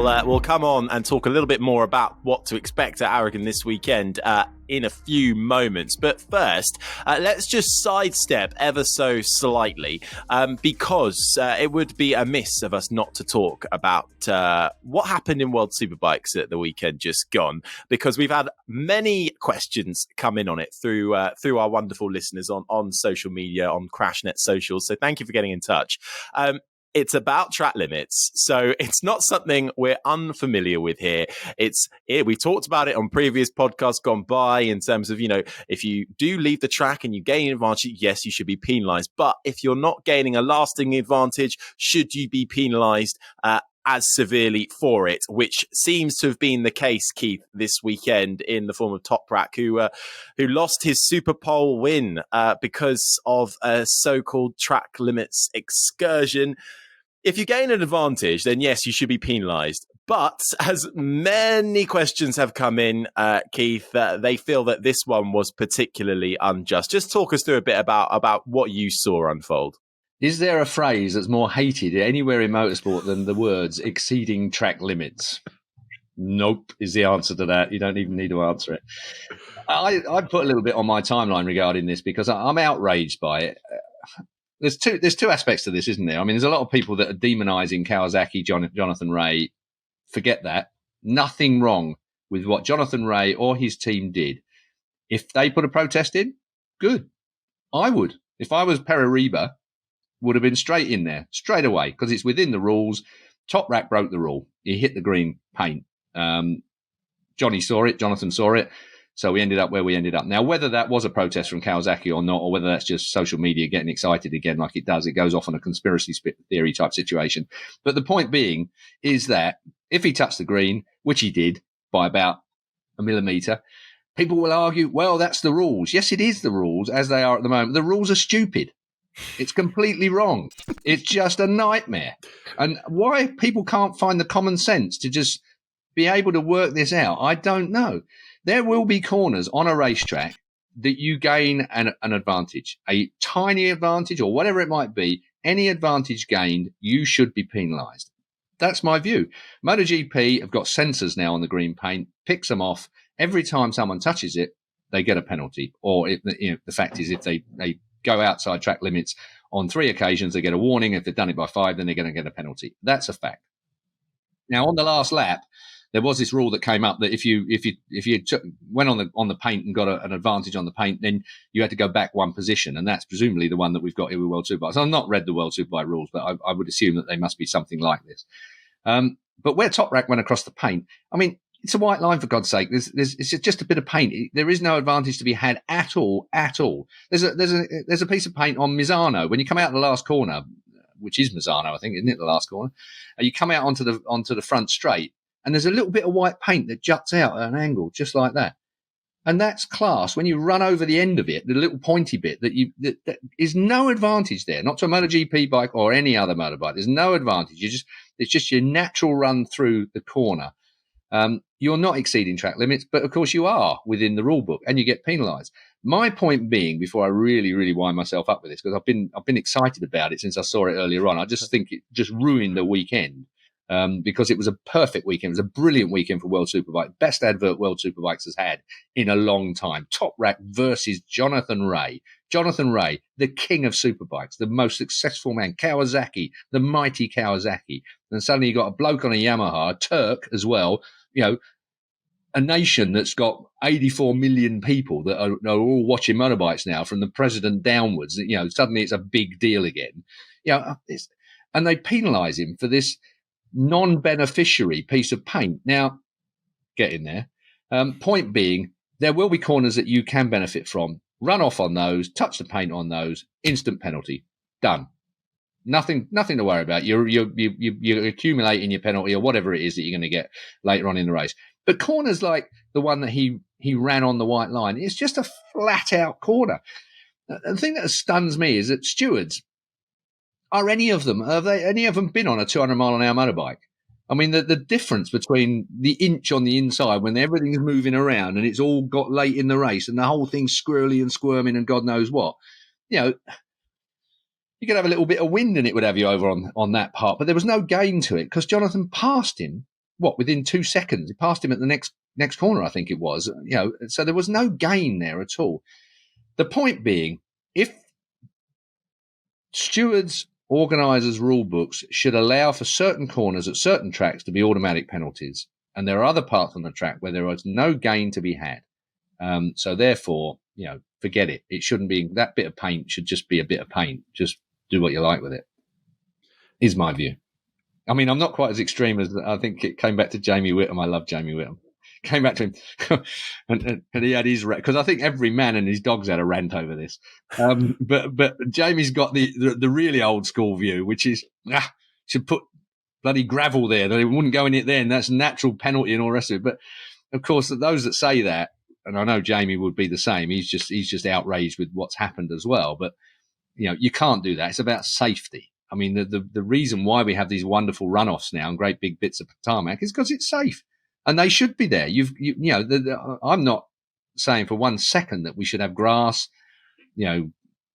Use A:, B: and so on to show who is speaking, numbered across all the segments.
A: we'll come on and talk a little bit more about what to expect at Aragon this weekend in a few moments. But first, let's just sidestep ever so slightly because it would be amiss of us not to talk about what happened in World Superbikes at the weekend just gone, because we've had many questions come in on it through our wonderful listeners on social media, on CrashNet socials. So thank you for getting in touch. It's about track limits, so it's not something we're unfamiliar with here. We talked about it on previous podcasts gone by in terms of, if you do leave the track and you gain an advantage, yes, you should be penalised. But if you're not gaining a lasting advantage, should you be penalised as severely for it, which seems to have been the case, Keith, this weekend in the form of Toprak, who lost his Super Pole win because of a so-called track limits excursion. If you gain an advantage, then yes, you should be penalised. But as many questions have come in, Keith, they feel that this one was particularly unjust. Just talk us through a bit about what you saw unfold.
B: Is there a phrase that's more hated anywhere in motorsport than the words exceeding track limits? Nope is the answer to that. You don't even need to answer it. I put a little bit on my timeline regarding this because I'm outraged by it. There's two aspects to this, isn't there? I mean, there's a lot of people that are demonising Kawasaki, Jonathan Rea. Forget that. Nothing wrong with what Jonathan Rea or his team did. If they put a protest in, good. I would. If I was Perariba, would have been straight in there, straight away, because it's within the rules. Toprak broke the rule. He hit the green paint. Jonathan saw it. So we ended up where we ended up. Now, whether that was a protest from Kawasaki or not, or whether that's just social media getting excited again like it does, it goes off on a conspiracy theory type situation. But the point being is that if he touched the green, which he did by about a millimetre, people will argue, well, that's the rules. Yes, it is the rules as they are at the moment. The rules are stupid. It's completely wrong. It's just a nightmare. And why people can't find the common sense to just be able to work this out, I don't know. There will be corners on a racetrack that you gain an advantage, a tiny advantage or whatever it might be. Any advantage gained, you should be penalised. That's my view. MotoGP have got sensors now on the green paint, picks them off. Every time someone touches it, they get a penalty. Or the fact is, if they go outside track limits on 3 occasions, they get a warning. If they've done it by 5, then they're going to get a penalty. That's a fact. Now, on the last lap, there was this rule that came up that if you went on the paint and got an advantage on the paint, then you had to go back one position, and that's presumably the one that we've got here with World Superbike. I've not read the World Superbike rules, but I would assume that they must be something like this. But where Toprak went across the paint, I mean, it's a white line for God's sake. It's just a bit of paint. There is no advantage to be had at all. There's a piece of paint on Misano when you come out of the last corner, which is Misano, I think, isn't it? The last corner. You come out onto the front straight. And there's a little bit of white paint that juts out at an angle, just like that. And that's class. When you run over the end of it, the little pointy bit that is no advantage there, not to a MotoGP bike or any other motorbike. There's no advantage. It's just your natural run through the corner. You're not exceeding track limits, but of course you are within the rule book and you get penalised. My point being, before I really, really wind myself up with this, because I've been excited about it since I saw it earlier on. I just think it just ruined the weekend. Because it was a perfect weekend. It was a brilliant weekend for World Superbike. Best advert World Superbikes has had in a long time. Toprak versus Jonathan Rea. Jonathan Rea, the king of Superbikes, the most successful man. Kawasaki, the mighty Kawasaki. And suddenly you got a bloke on a Yamaha, a Turk as well, a nation that's got 84 million people that are all watching motorbikes now from the president downwards. Suddenly it's a big deal again. And they penalise him for this non-beneficiary piece of paint. Now, get in there. Point being, there will be corners that you can benefit from. Run off on those, touch the paint on those, instant penalty. Done. Nothing to worry about. You're accumulating your penalty or whatever it is that you're going to get later on in the race. But corners like the one that he ran on the white line, it's just a flat-out corner. The thing that stuns me is that stewards, have any of them been on a 200-mile-an-hour motorbike? I mean, the difference between the inch on the inside when everything's moving around and it's all got late in the race and the whole thing's squirrely and squirming and God knows what, you could have a little bit of wind and it would have you over on that part. But there was no gain to it because Jonathan passed him within 2 seconds. He passed him at the next corner, I think it was. So there was no gain there at all. The point being, if stewards, organisers' rule books should allow for certain corners at certain tracks to be automatic penalties, and there are other parts on the track where there is no gain to be had. So therefore, forget it. It shouldn't be, that bit of paint should just be a bit of paint. Just do what you like with it, is my view. I mean, I'm not quite as extreme as, I think it came back to Jamie Whittam. I love Jamie Whittam. Came back to him and he had his rant, because I think every man and his dog's had a rant over this. But Jamie's got the really old school view, which is, should put bloody gravel there, that it wouldn't go in it then. That's natural penalty and all the rest of it. But of course, those that say that, and I know Jamie would be the same, he's just outraged with what's happened as well. But, you can't do that. It's about safety. I mean, the reason why we have these wonderful runoffs now and great big bits of tarmac is because it's safe. And they should be there. I'm not saying for 1 second that we should have grass,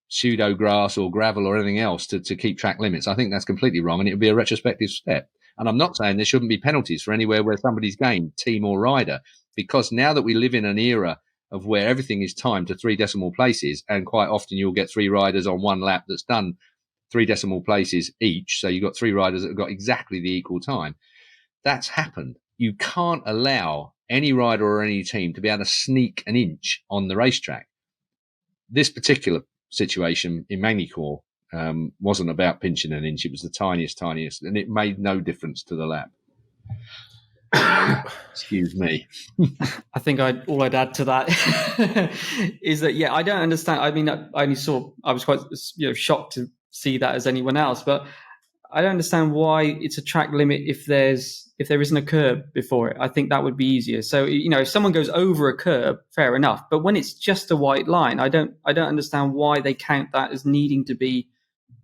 B: pseudo grass or gravel or anything else to keep track limits. I think that's completely wrong, and it would be a retrospective step. And I'm not saying there shouldn't be penalties for anywhere where somebody's gained, team or rider, because now that we live in an era of where everything is timed to 3 decimal places, and quite often you'll get 3 riders on one lap that's done 3 decimal places each. So you've got 3 riders that have got exactly the equal time. That's happened. You can't allow any rider or any team to be able to sneak an inch on the racetrack. This particular situation in Magny-Cours wasn't about pinching an inch. It was the tiniest, and it made no difference to the lap. Excuse me.
C: I think all I'd add to that is that, I don't understand. I mean, I was quite shocked to see that as anyone else, but I don't understand why it's a track limit if there isn't a curb before it. I think that would be easier. So, if someone goes over a curb, fair enough. But when it's just a white line, I don't understand why they count that as needing to be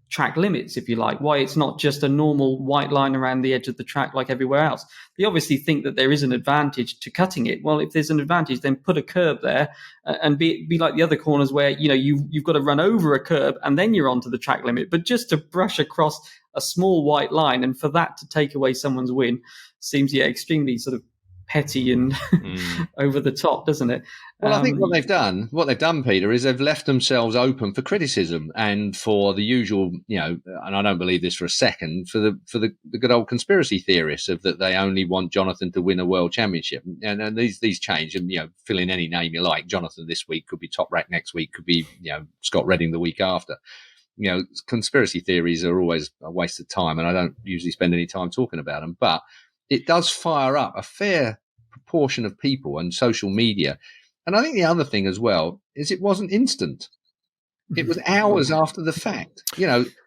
C: track limits, if you like. Why it's not just a normal white line around the edge of the track like everywhere else. They obviously think that there is an advantage to cutting it. Well, if there's an advantage, then put a curb there and be like the other corners where you've got to run over a curb and then you're onto the track limit. But just to brush across a small white line and for that to take away someone's win seems extremely sort of petty and over the top, doesn't it?
B: Well, I think what they've done, Peter, is they've left themselves open for criticism and for the usual, and I don't believe this for a second, for the good old conspiracy theorists of that they only want Jonathan to win a world championship, and these change, and fill in any name you like. Jonathan this week could be Toprak next week, could be Scott Redding the week after. Conspiracy theories are always a waste of time, and I don't usually spend any time talking about them, but it does fire up a fair proportion of people and social media. And I think the other thing as well is it wasn't instant. It was hours after the fact.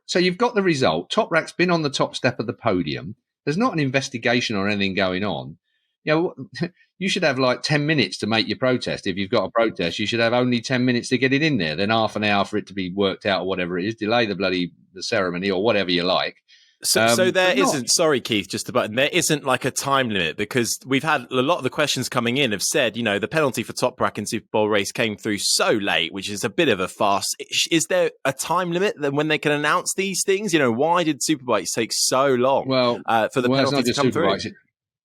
B: So you've got the result. Toprak's been on the top step of the podium. There's not an investigation or anything going on. You should have like 10 minutes to make your protest. If you've got a protest, you should have only 10 minutes to get it in there, then half an hour for it to be worked out or whatever it is. Delay the ceremony or whatever you like.
A: So there isn't, sorry, Keith, there isn't like a time limit, because we've had a lot of the questions coming in have said, the penalty for Toprak in Super Bowl race came through so late, which is a bit of a farce. Is there a time limit then when they can announce these things? Why did Superbikes take so long for the penalty to come through?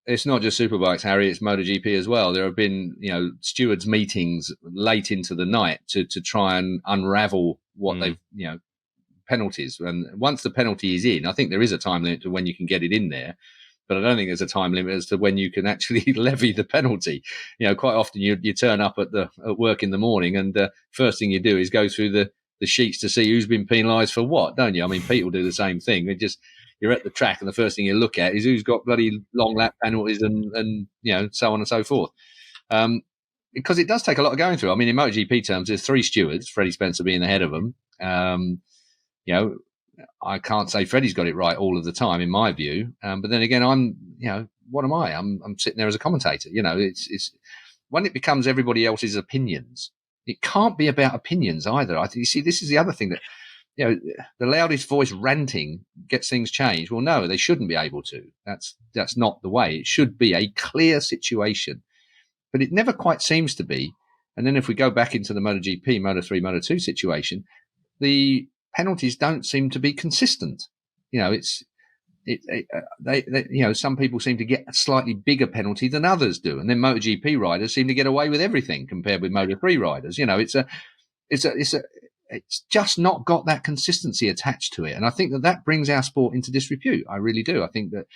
B: It's not just Superbikes, Harry, it's MotoGP as well. There have been, stewards meetings late into the night to try and unravel what they've, penalties. And once the penalty is in, I think there is a time limit to when you can get it in there, but I don't think there's a time limit as to when you can actually levy the penalty. Quite often you turn up at work in the morning, and first thing you do is go through the sheets to see who's been penalised for what, don't you? I mean, Pete will do the same thing. You're at the track, and the first thing you look at is who's got bloody long lap penalties and so on and so forth. Because it does take a lot of going through. I mean, in MotoGP terms, there's 3 stewards, Freddie Spencer being the head of them. I can't say Freddie's got it right all of the time, in my view. But then again, what am I? I'm sitting there as a commentator. It's when it becomes everybody else's opinions. It can't be about opinions either. You see, this is the other thing that, the loudest voice ranting gets things changed. Well, no, they shouldn't be able to. That's not the way. It should be a clear situation, but it never quite seems to be. And then if we go back into the MotoGP, Moto3, Moto2 situation, the penalties don't seem to be consistent. some people seem to get a slightly bigger penalty than others do, and then MotoGP riders seem to get away with everything compared with Moto3 riders. It's just not got that consistency attached to it, and I think that brings our sport into disrepute. I really do. I think that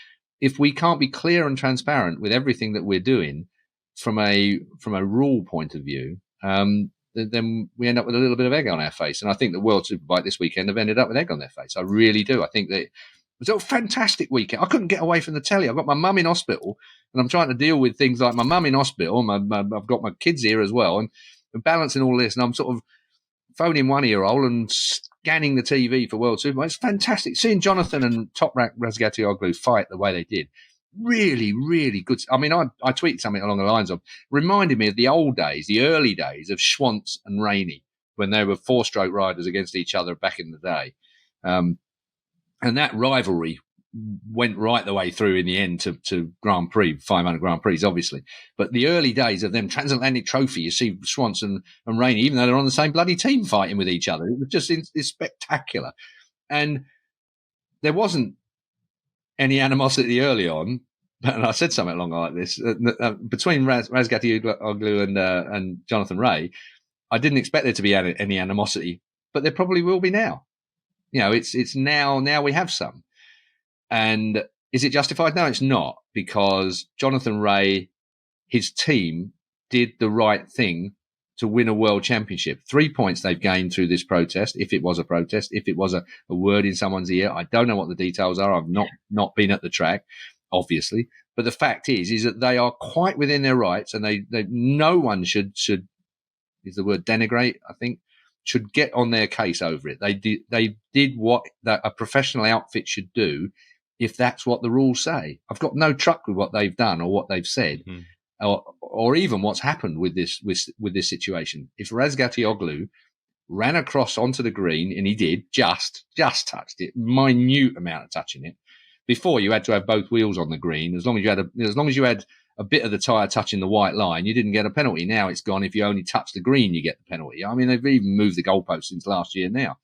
B: if we can't be clear and transparent with everything that we're doing from a rule point of view, then we end up with a little bit of egg on our face. And I think the World Superbike this weekend have ended up with egg on their face. I really do. I think that it was a fantastic weekend. I couldn't get away from the telly. I've got my mum in hospital, and I'm trying to deal with things like my mum in hospital. I've got my kids here as well, and balancing all this. And I'm sort of phoning 1-year-old and scanning the TV for World Superbike. It's fantastic. Seeing Jonathan and Toprak Razgatlioglu fight the way they did. Really, really good. I mean, I tweeted something along the lines of, reminded me of the old days, the early days of Schwantz and Rainey, when they were 4-stroke riders against each other back in the day. And that rivalry went right the way through in the end to Grand Prix, 500 Grand Prix, obviously. But the early days of them transatlantic trophy, you see Schwantz and Rainey, even though they're on the same bloody team fighting with each other, it was just it's spectacular. And there wasn't any animosity early on, and I said something along like this, between Razgatlioglu and Jonathan Rea. I didn't expect there to be any animosity, but there probably will be now. It's now we have some. And is it justified? No, it's not, because Jonathan Rea, his team, did the right thing to win a world championship. 3 points they've gained through this protest, if it was a protest, if it was a word in someone's ear. I don't know what the details are. I've not been at the track, obviously. But the fact is that they are quite within their rights, and they no one should is the word denigrate, I think, should get on their case over it. They did what a professional outfit should do if that's what the rules say. I've got no truck with what they've done or what they've said. Or even what's happened with this situation. If Razgatlioglu ran across onto the green, and he did, just touched it, minute amount of touching it. Before, you had to have both wheels on the green. As long as you had a bit of the tyre touching the white line, you didn't get a penalty. Now it's gone. If you only touch the green, you get the penalty. I mean, they've even moved the goalpost since last year now.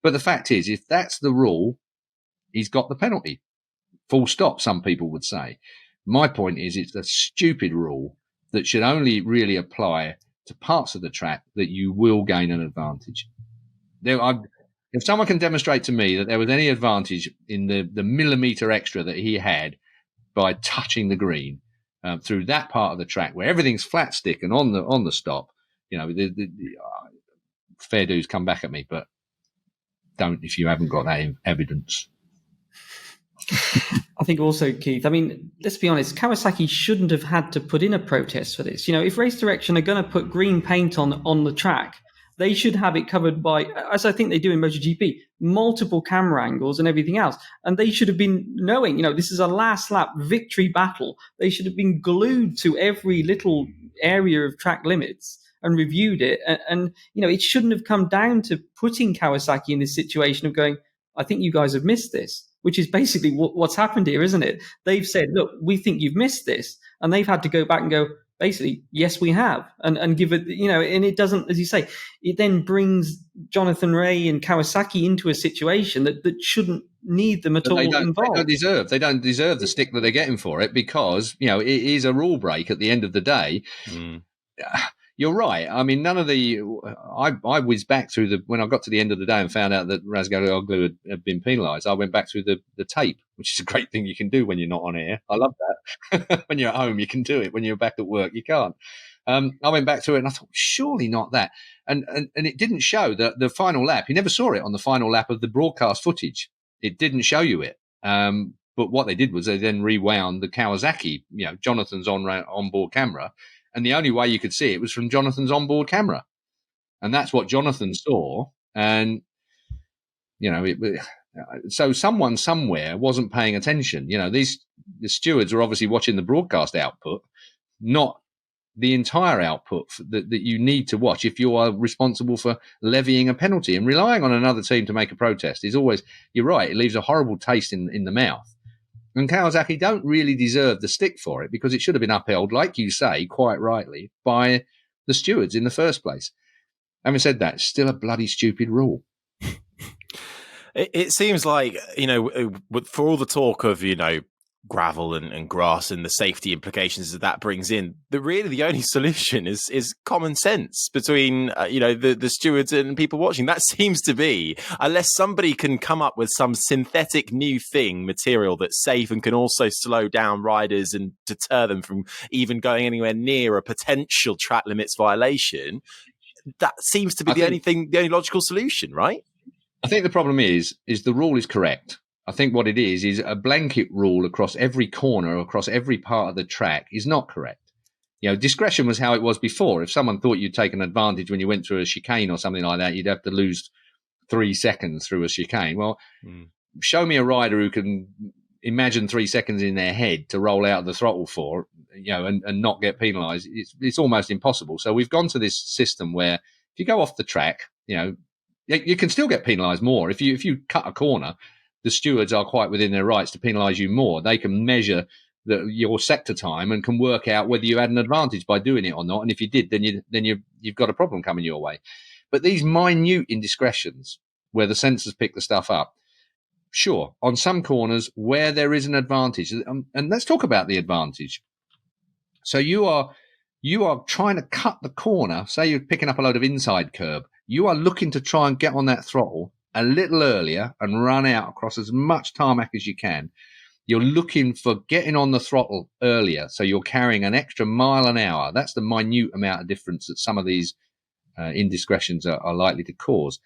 B: But the fact is, if that's the rule, he's got the penalty. Full stop, some people would say. My point is, it's a stupid rule that should only really apply to parts of the track that you will gain an advantage. If someone can demonstrate to me that there was any advantage in the millimetre extra that he had by touching the green through that part of the track where everything's flat stick and on the stop, fair dues, come back at me, but don't if you haven't got that evidence.
C: I think also, Keith, I mean, let's be honest, Kawasaki shouldn't have had to put in a protest for this. If Race Direction are going to put green paint on the track, they should have it covered by, as I think they do in MotoGP, multiple camera angles and everything else. And they should have been knowing, this is a last lap victory battle. They should have been glued to every little area of track limits and reviewed it. And it shouldn't have come down to putting Kawasaki in this situation of going, I think you guys have missed this, which is basically what's happened here, isn't it? They've said, look, we think you've missed this. And they've had to go back and go, basically, yes, we have. And give it, and it doesn't, as you say, it then brings Jonathan Rea and Kawasaki into a situation that shouldn't need them at all involved.
B: They don't deserve the stick that they're getting for it, because, it is a rule break at the end of the day. You're right. I mean, none of I whizzed back through when I got to the end of the day and found out that Razgatlioglu had been penalised, I went back through the tape, which is a great thing you can do when you're not on air. I love that. When you're at home, you can do it. When you're back at work, you can't. I went back through it and I thought, surely not that. And it didn't show the final lap. You never saw it on the final lap of the broadcast footage. It didn't show you it. But what they did was they then rewound the Kawasaki, Jonathan's onboard camera. And the only way you could see it was from Jonathan's onboard camera. And that's what Jonathan saw. And, so someone somewhere wasn't paying attention. The stewards were obviously watching the broadcast output, not the entire output that you need to watch if you are responsible for levying a penalty. And relying on another team to make a protest is always, you're right, it leaves a horrible taste in the mouth. And Kawasaki don't really deserve the stick for it, because it should have been upheld, like you say, quite rightly, by the stewards in the first place. Having said that, it's still a bloody stupid rule.
A: It seems like, for all the talk of, gravel and grass and the safety implications that brings in, really the only solution is common sense between, the stewards and people watching. That seems to be, unless somebody can come up with some synthetic new material that's safe and can also slow down riders and deter them from even going anywhere near a potential track limits violation. That seems to be the only logical solution, right?
B: I think the problem is the rule is correct. I think what it is a blanket rule across every corner, across every part of the track is not correct. Discretion was how it was before. If someone thought you'd taken advantage when you went through a chicane or something like that, you'd have to lose 3 seconds through a chicane. Well, show me a rider who can imagine 3 seconds in their head to roll out the throttle for, and not get penalised. It's almost impossible. So we've gone to this system where if you go off the track, you can still get penalised more. If you cut a corner, the stewards are quite within their rights to penalise you more. They can measure your sector time and can work out whether you had an advantage by doing it or not. And if you did, then you've got a problem coming your way. But these minute indiscretions where the sensors pick the stuff up, sure, on some corners where there is an advantage, and let's talk about the advantage. So you are trying to cut the corner. Say you're picking up a load of inside curb. You are looking to try and get on that throttle a little earlier and run out across as much tarmac as you can. You're looking for getting on the throttle earlier, so you're carrying an extra mile an hour. That's the minute amount of difference that some of these indiscretions are likely to cause.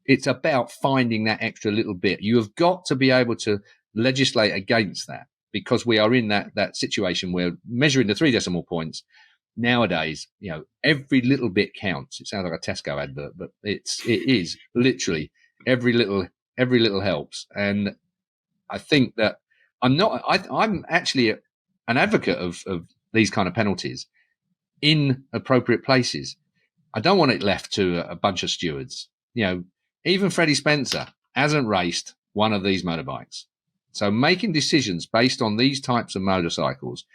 B: It's about finding that extra little bit. You have got to be able to legislate against that, because we are in that situation where measuring the 3 decimal points nowadays, every little bit counts. It sounds like a Tesco advert, but it is literally every little helps. And I think that I'm actually an advocate of these kind of penalties in appropriate places. I don't want it left to a bunch of stewards. Even Freddie Spencer hasn't raced one of these motorbikes. So making decisions based on these types of motorcycles,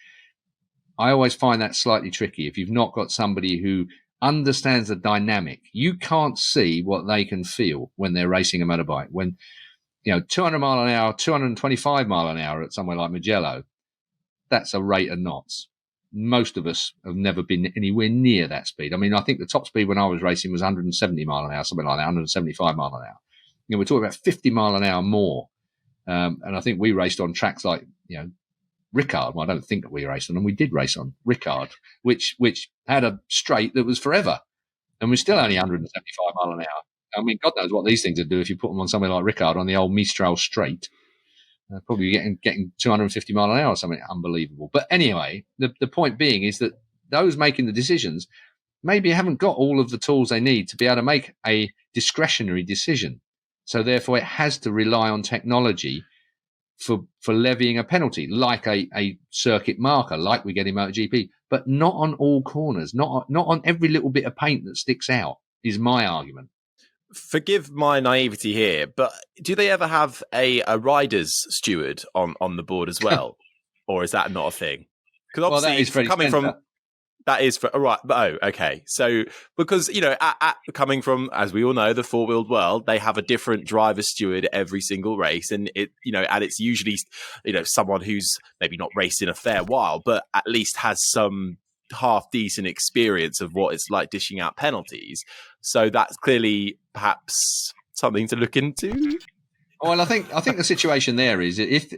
B: I always find that slightly tricky. If you've not got somebody who understands the dynamic, you can't see what they can feel when they're racing a motorbike. When, 200 mile an hour, 225 mile an hour at somewhere like Mugello, that's a rate of knots. Most of us have never been anywhere near that speed. I mean, I think the top speed when I was racing was 170 mile an hour, something like that, 175 mile an hour. We're talking about 50 mile an hour more. And I think we raced on tracks like, Ricard. Well, I don't think we raced on them. We did race on Ricard, which had a straight that was forever. And we're still only 175 mile an hour. I mean, God knows what these things would do if you put them on something like Ricard on the old Mistral straight. Probably getting 250 mile an hour or something unbelievable. But anyway, the point being is that those making the decisions maybe haven't got all of the tools they need to be able to make a discretionary decision. So therefore, it has to rely on technology for levying a penalty, like a circuit marker, like we get in MotoGP, but not on all corners, not on every little bit of paint that sticks out, is my argument.
A: Forgive my naivety here, but do they ever have a rider's steward on the board as well? Or is that not a thing? Because obviously,
B: that is Freddie
A: coming
B: Spencer.
A: from... That is for right. Okay. So because coming from, as we all know, the four-wheeled world, they have a different driver steward every single race, and and it's usually someone who's maybe not raced in a fair while, but at least has some half decent experience of what it's like dishing out penalties. So that's clearly perhaps something to look into.
B: Well, I think the situation there is if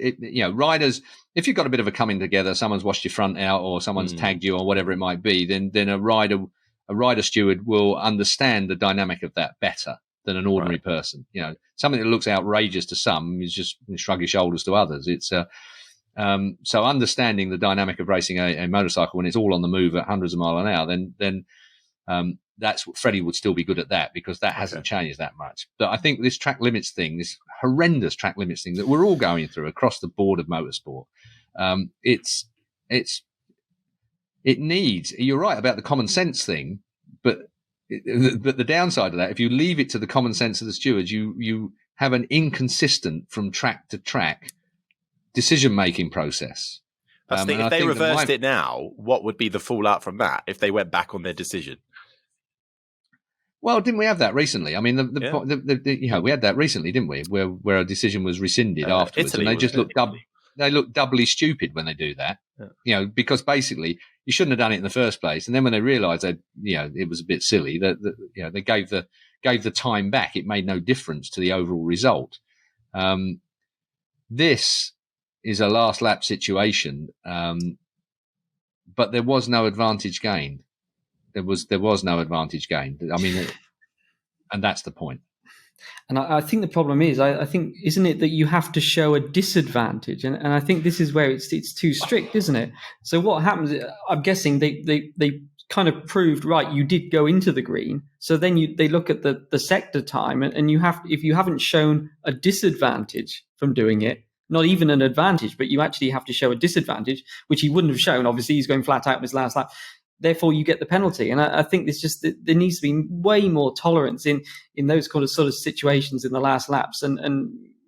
B: riders, if you've got a bit of a coming together, someone's washed your front out or someone's tagged you or whatever it might be, then a rider steward will understand the dynamic of that better than an ordinary person. Something that looks outrageous to some is just shrug your shoulders to others. It's so understanding the dynamic of racing a motorcycle when it's all on the move at hundreds of miles an hour, then that's what Freddie would still be good at, that because that hasn't changed that much. But I think this track limits thing, this horrendous track limits thing that we're all going through across the board of motorsport, it needs. You're right about the common sense thing, but the downside of that, if you leave it to the common sense of the stewards, you have an inconsistent from track to track decision making process.
A: If they reversed it now, what would be the fallout from that if they went back on their decision?
B: Well, didn't we have that recently? I mean, we had that recently, didn't we? Where a decision was rescinded afterwards,
A: Italy,
B: and they just look doubly stupid when they do that. Yeah. Because basically you shouldn't have done it in the first place, and then when they realised that it was a bit silly, they gave the time back. It made no difference to the overall result. This is a last lap situation, but there was no advantage gained. There was no advantage gained. I mean, and that's the point.
C: And I think the problem is, I think, isn't it that you have to show a disadvantage? And I think this is where it's too strict, isn't it? So what happens, I'm guessing they kind of proved, right, you did go into the green. So then they look at the sector time, and if you haven't shown a disadvantage from doing it, not even an advantage, but you actually have to show a disadvantage, which he wouldn't have shown. Obviously, he's going flat out in his last lap. Therefore, you get the penalty. And I think there needs to be way more tolerance in those kind of sort of situations in the last laps. And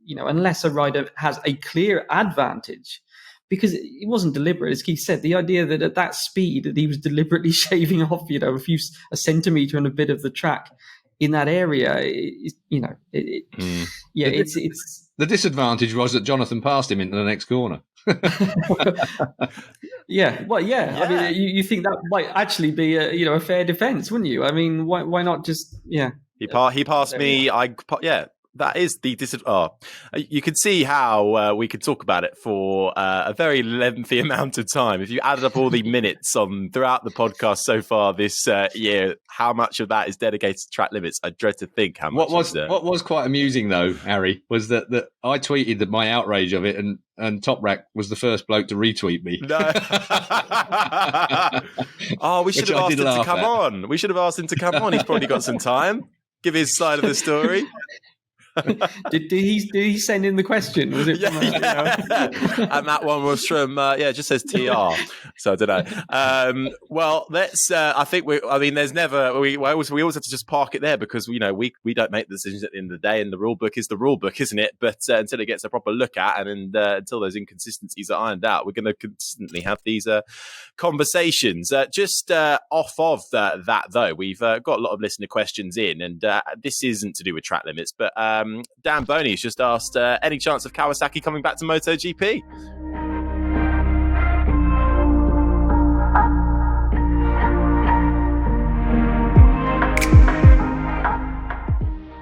C: unless a rider has a clear advantage, because it wasn't deliberate, as Keith said, the idea that at that speed that he was deliberately shaving off, a centimetre and a bit of the track in that area, it's.
B: The disadvantage was that Jonathan passed him into the next corner.
C: Yeah. I mean, you think that might actually be a fair defence, wouldn't you? I mean, why not just
A: He passed me. That is the disadvantage. You can see how we could talk about it for a very lengthy amount of time. If you added up all the minutes throughout the podcast so far this year, how much of that is dedicated to track limits? I dread to think how much.
B: What was quite amusing though, Harry, was that I tweeted that my outrage of it, and Toprak was the first bloke to retweet me.
A: No. We should have asked him to come on. We should have asked him to come on. He's probably got some time. Give his side of the story.
C: Did he send in the question? Was it?
A: And that one was from it just says TR, so I don't know. Well, let's. I think there's never. We always have to just park it there because we don't make the decisions at the end of the day, and the rule book is the rule book, isn't it? But until it gets a proper look at, and until those inconsistencies are ironed out, we're going to consistently have these conversations. Just off of that though, we've got a lot of listener questions in, and this isn't to do with track limits, but Dan Boney's just asked, any chance of Kawasaki coming back to MotoGP?